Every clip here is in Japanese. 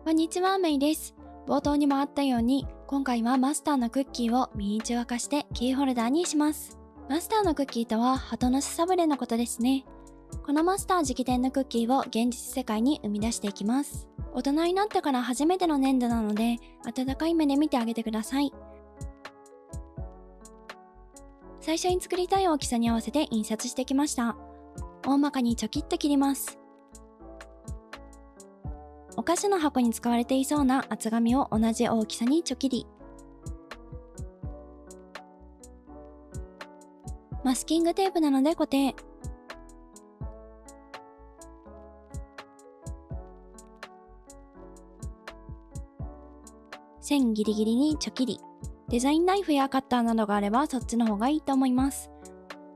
こんにちは、メイです。冒頭にもあったように、今回はマスターのクッキーをミニチュア化してキーホルダーにします。マスターのクッキーとは鳩の巣サブレのことですね。このマスター直伝のクッキーを現実世界に生み出していきます。大人になってから初めての粘土なので、温かい目で見てあげてください。最初に作りたい大きさに合わせて印刷してきました。大まかにちょきっと切ります。お菓子の箱に使われていそうな厚紙を同じ大きさにちょきり、マスキングテープなので固定。線ギリギリにちょきり。デザインナイフやカッターなどがあればそっちの方がいいと思います。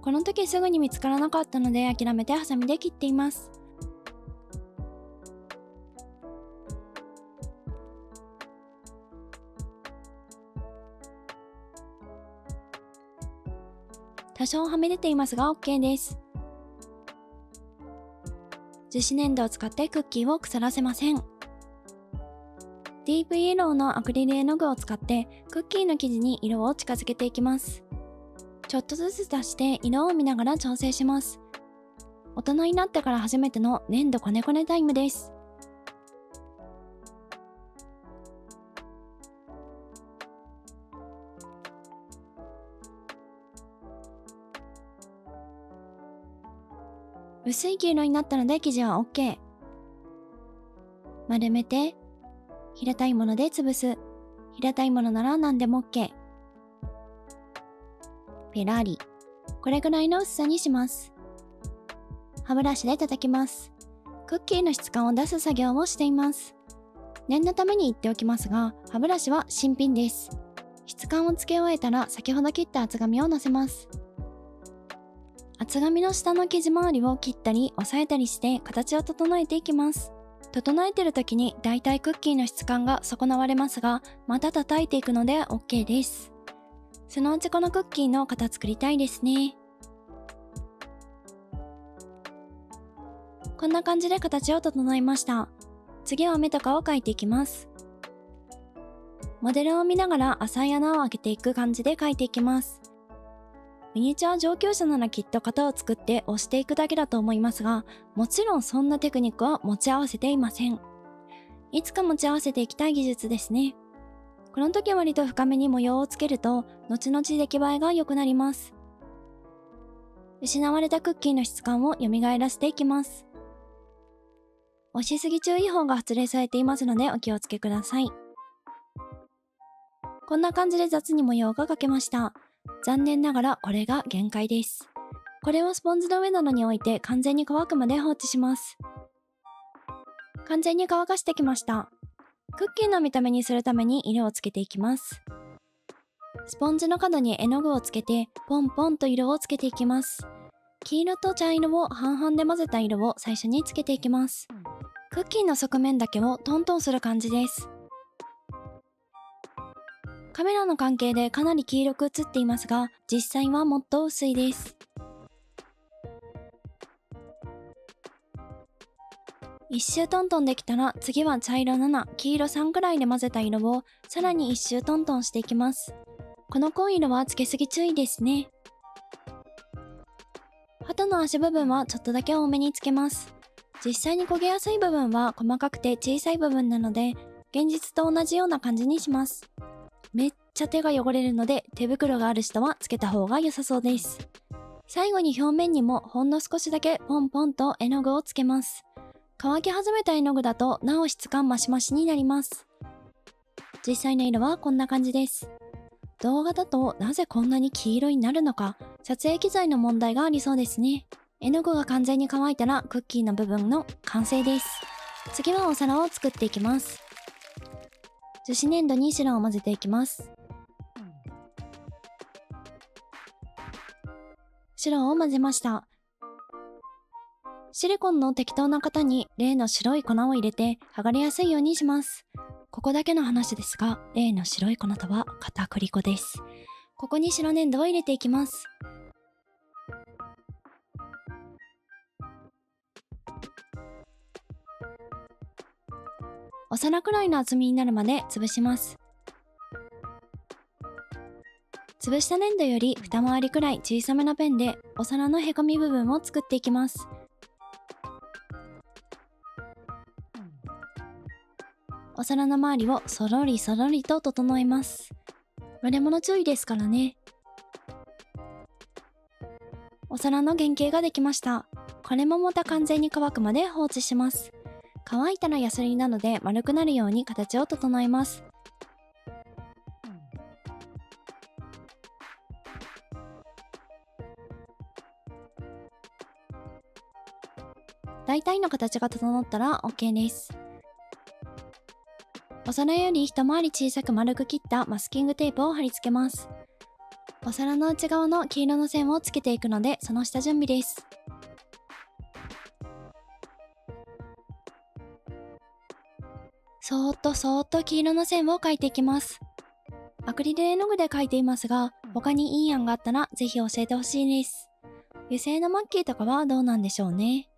この時すぐに見つからなかったので諦めてハサミで切っています。多少はみ出ていますが OK です。樹脂粘土を使ってクッキーを腐らせません。ディープイエローのアクリル絵の具を使ってクッキーの生地に色を近づけていきます。ちょっとずつ出して色を見ながら調整します。大人になってから初めての粘土こねこねタイムです。薄い黄色になったので生地は OK。丸めて平たいもので潰す。平たいものなら何でも OK。ペラリ。これぐらいの薄さにします。歯ブラシで叩きます。クッキーの質感を出す作業をしています。念のために言っておきますが、歯ブラシは新品です。質感をつけ終えたら先ほど切った厚紙を乗せます。厚紙の下の生地周りを切ったり押さえたりして形を整えていきます。整えてる時にだいたいクッキーの質感が損なわれますが、また叩いていくので OK です。そのうちこのクッキーの型作りたいですね。こんな感じで形を整えました。次は目とかを描いていきます。モデルを見ながら浅い穴を開けていく感じで描いていきます。ミニチュア上級者ならきっと型を作って押していくだけだと思いますが、もちろんそんなテクニックは持ち合わせていません。いつか持ち合わせていきたい技術ですね。この時割と深めに模様をつけると、後々出来栄えが良くなります。失われたクッキーの質感を蘇らせていきます。押しすぎ注意報が発令されていますのでお気をつけください。こんな感じで雑に模様が描けました。残念ながらこれが限界です。これをスポンジの上などに置いて完全に乾くまで放置します。完全に乾かしてきました。クッキーの見た目にするために色をつけていきます。スポンジの角に絵の具をつけてポンポンと色をつけていきます。黄色と茶色を半々で混ぜた色を最初につけていきます。クッキーの側面だけをトントンする感じです。カメラの関係でかなり黄色く映っていますが、実際はもっと薄いです。一周トントンできたら次は茶色7、黄色3くらいで混ぜた色をさらに一周トントンしていきます。この濃い色はつけすぎ注意ですね。鳩の足部分はちょっとだけ多めにつけます。実際に焦げやすい部分は細かくて小さい部分なので、現実と同じような感じにします。めっちゃ手が汚れるので手袋がある人はつけた方が良さそうです。最後に表面にもほんの少しだけポンポンと絵の具をつけます。乾き始めた絵の具だとなお質感マシマシになります。実際の色はこんな感じです。動画だとなぜこんなに黄色になるのか、撮影機材の問題がありそうですね。絵の具が完全に乾いたらクッキーの部分の完成です。次はお皿を作っていきます。樹脂粘土に白を混ぜていきます。白を混ぜました。シリコンの適当な型に例の白い粉を入れて剥がれやすいようにします。ここだけの話ですが、例の白い粉とは片栗粉です。ここに白粘土を入れていきます。お皿くらいの厚みになるまで潰します。潰した粘土より二回りくらい小さめのペンでお皿のへこみ部分を作っていきます。お皿の周りをそろりそろりと整えます。割れ物注意ですからね。お皿の原型ができました。これもまた完全に乾くまで放置します。乾いたらヤスリなどで丸くなるように形を整えます。大体の形が整ったら OK です。お皿より一回り小さく丸く切ったマスキングテープを貼り付けます。お皿の内側の黄色の線をつけていくので、その下準備です。そーっと黄色の線を描いていきます。アクリル絵の具で描いていますが、他にいい案があったらぜひ教えてほしいです。油性のマッキーとかはどうなんでしょうね。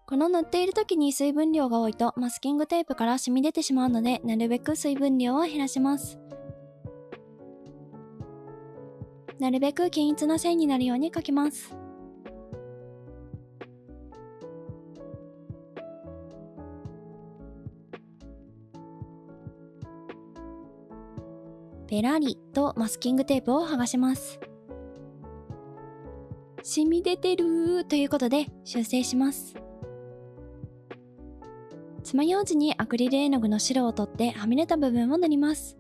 この塗っている時に水分量が多いとマスキングテープから染み出てしまうので、なるべく水分量を減らします。なるべく均一な線になるように描きます。ペラリとマスキングテープを剥がします。染み出てるーということで修正します。爪楊枝にアクリル絵の具の白を取ってはみ出た部分を塗ります。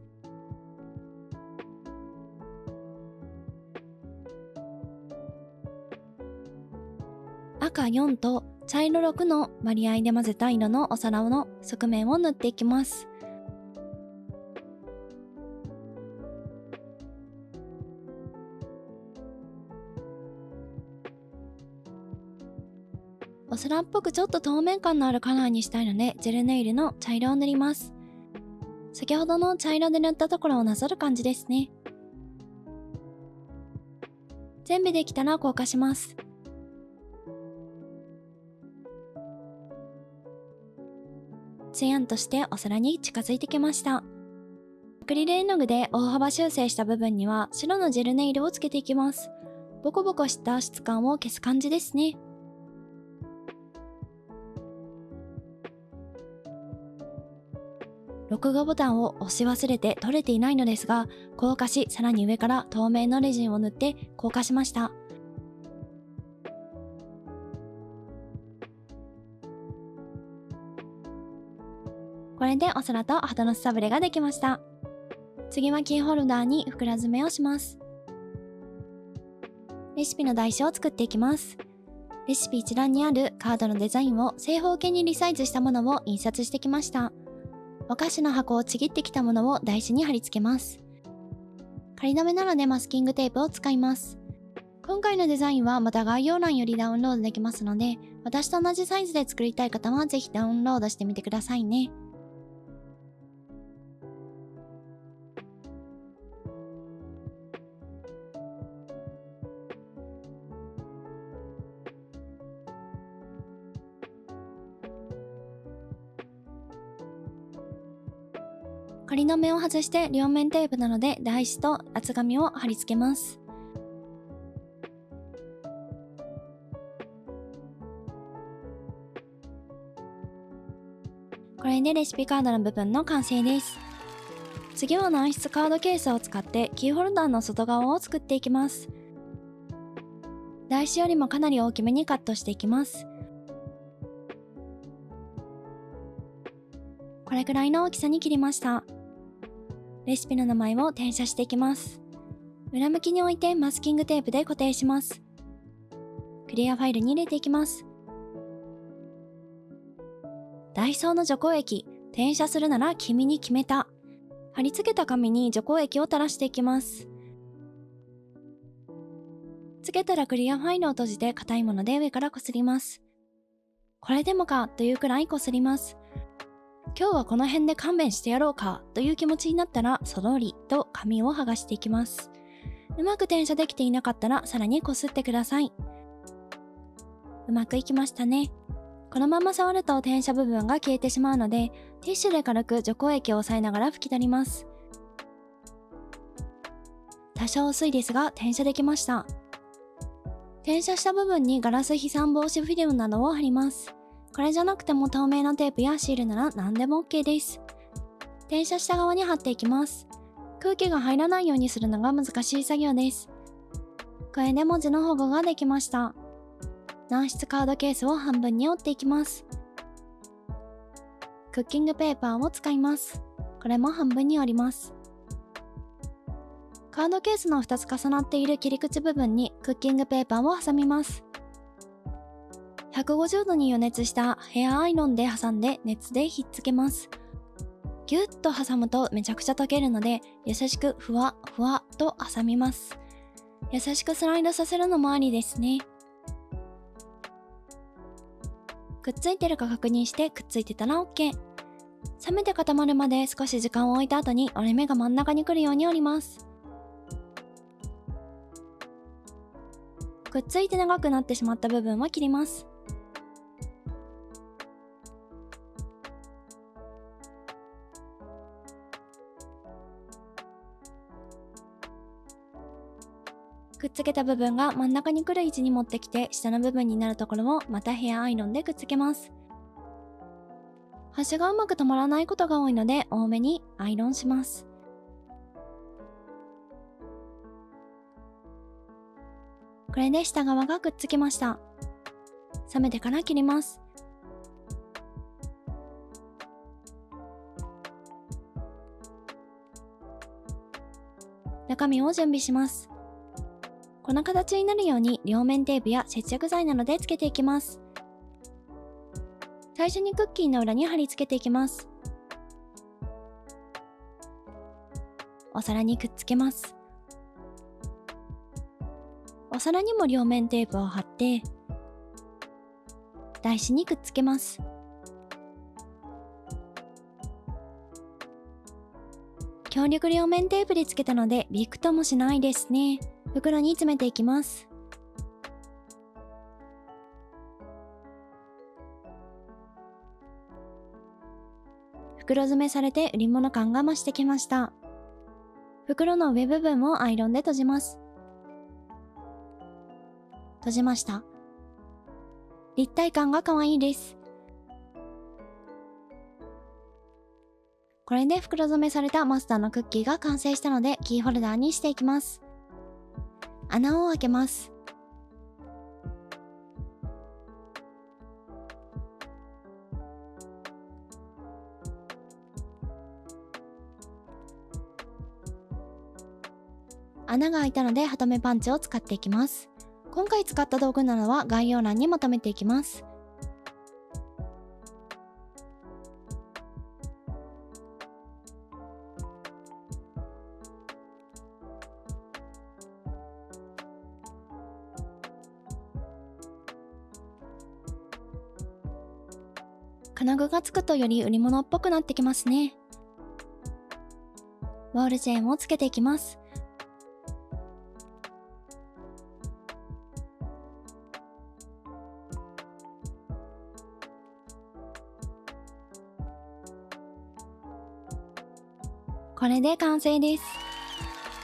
赤4と茶色6の割合で混ぜた色のお皿の側面を塗っていきます。お皿っぽくちょっと透明感のあるカラーにしたいので、ジェルネイルの茶色を塗ります。先ほどの茶色で塗ったところをなぞる感じですね。全部できたら硬化します。ツヤンとしてお皿に近づいてきました。アクリル絵の具で大幅修正した部分には白のジェルネイルをつけていきます。ボコボコした質感を消す感じですね。録画ボタンを押し忘れて取れていないのですが、硬化し、さらに上から透明のレジンを塗って硬化しました。これでお皿と鳩の巣サブレができました。次はキーホルダーに袋詰めをします。レシピの台紙を作っていきます。レシピ一覧にあるカードのデザインを正方形にリサイズしたものを印刷してきました。お菓子の箱をちぎってきたものを台紙に貼り付けます。仮止めなのでマスキングテープを使います。今回のデザインはまた概要欄よりダウンロードできますので、私と同じサイズで作りたい方はぜひダウンロードしてみてくださいね。仮止めを外して両面テープなので台紙と厚紙を貼り付けます。これでレシピカードの部分の完成です。次は軟質カードケースを使ってキーホルダーの外側を作っていきます。台紙よりもかなり大きめにカットしていきます。これくらいの大きさに切りました。レシピの名前を転写していきます。裏向きに置いてマスキングテープで固定します。クリアファイルに入れていきます。ダイソーの除光液、転写するなら君に決めた。貼り付けた紙に除光液を垂らしていきます。つけたらクリアファイルを閉じて硬いもので上からこすります。これでもかというくらいこすります。今日はこの辺で勘弁してやろうかという気持ちになったらそろりと紙を剥がしていきます。うまく転写できていなかったらさらにこすってください。うまくいきましたね。このまま触ると転写部分が消えてしまうので、ティッシュで軽く除光液を押さえながら拭き取ります。多少薄いですが転写できました。転写した部分にガラス飛散防止フィルムなどを貼ります。これじゃなくても透明なテープやシールなら何でも OK です。転写した側に貼っていきます。空気が入らないようにするのが難しい作業です。これで文字の保護ができました。軟質カードケースを半分に折っていきます。クッキングペーパーを使います。これも半分に折ります。カードケースの2つ重なっている切り口部分にクッキングペーパーを挟みます。150度に予熱したヘアアイロンで挟んで熱でひっつけます。ぎゅっと挟むとめちゃくちゃ溶けるので、優しくふわふわと挟みます。優しくスライドさせるのもありですね。くっついてるか確認してくっついてたら OK。冷めて固まるまで少し時間を置いた後に折れ目が真ん中に来るように折ります。くっついて長くなってしまった部分は切ります。くっつけた部分が真ん中に来る位置に持ってきて、下の部分になるところをまたヘアアイロンでくっつけます。端がうまく止まらないことが多いので多めにアイロンします。これで下側がくっつきました。冷めてから切ります。中身を準備します。この形になるように両面テープや接着剤などでつけていきます。最初にクッキーの裏に貼り付けていきます。お皿にくっつけます。お皿にも両面テープを貼って台紙にくっつけます。強力両面テープでつけたのでびくともしないですね。袋に詰めていきます。袋詰めされて売り物感が増してきました。袋の上部分をアイロンで閉じます。閉じました。立体感が可愛いです。これで袋詰めされたマスターのクッキーが完成したのでキーホルダーにしていきます。穴を開けます。穴が開いたのでハトメパンチを使っていきます。今回使った道具などは概要欄にまとめていきます。金具がつくとより売り物っぽくなってきますね。ウォールチェーンをつけていきます。これで完成です。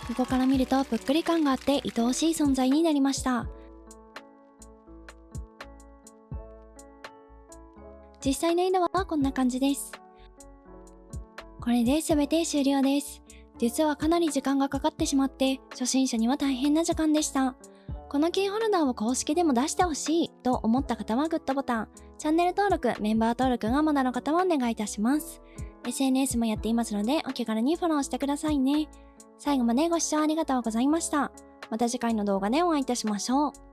横から見るとぷっくり感があって愛おしい存在になりました。実際の色はこんな感じです。これで全て終了です。実はかなり時間がかかってしまって初心者には大変な時間でした。このキーホルダーを公式でも出してほしいと思った方はグッドボタン、チャンネル登録、メンバー登録がまだの方はお願いいたします。SNS もやっていますのでお気軽にフォローしてくださいね。最後までご視聴ありがとうございました。また次回の動画でお会いいたしましょう。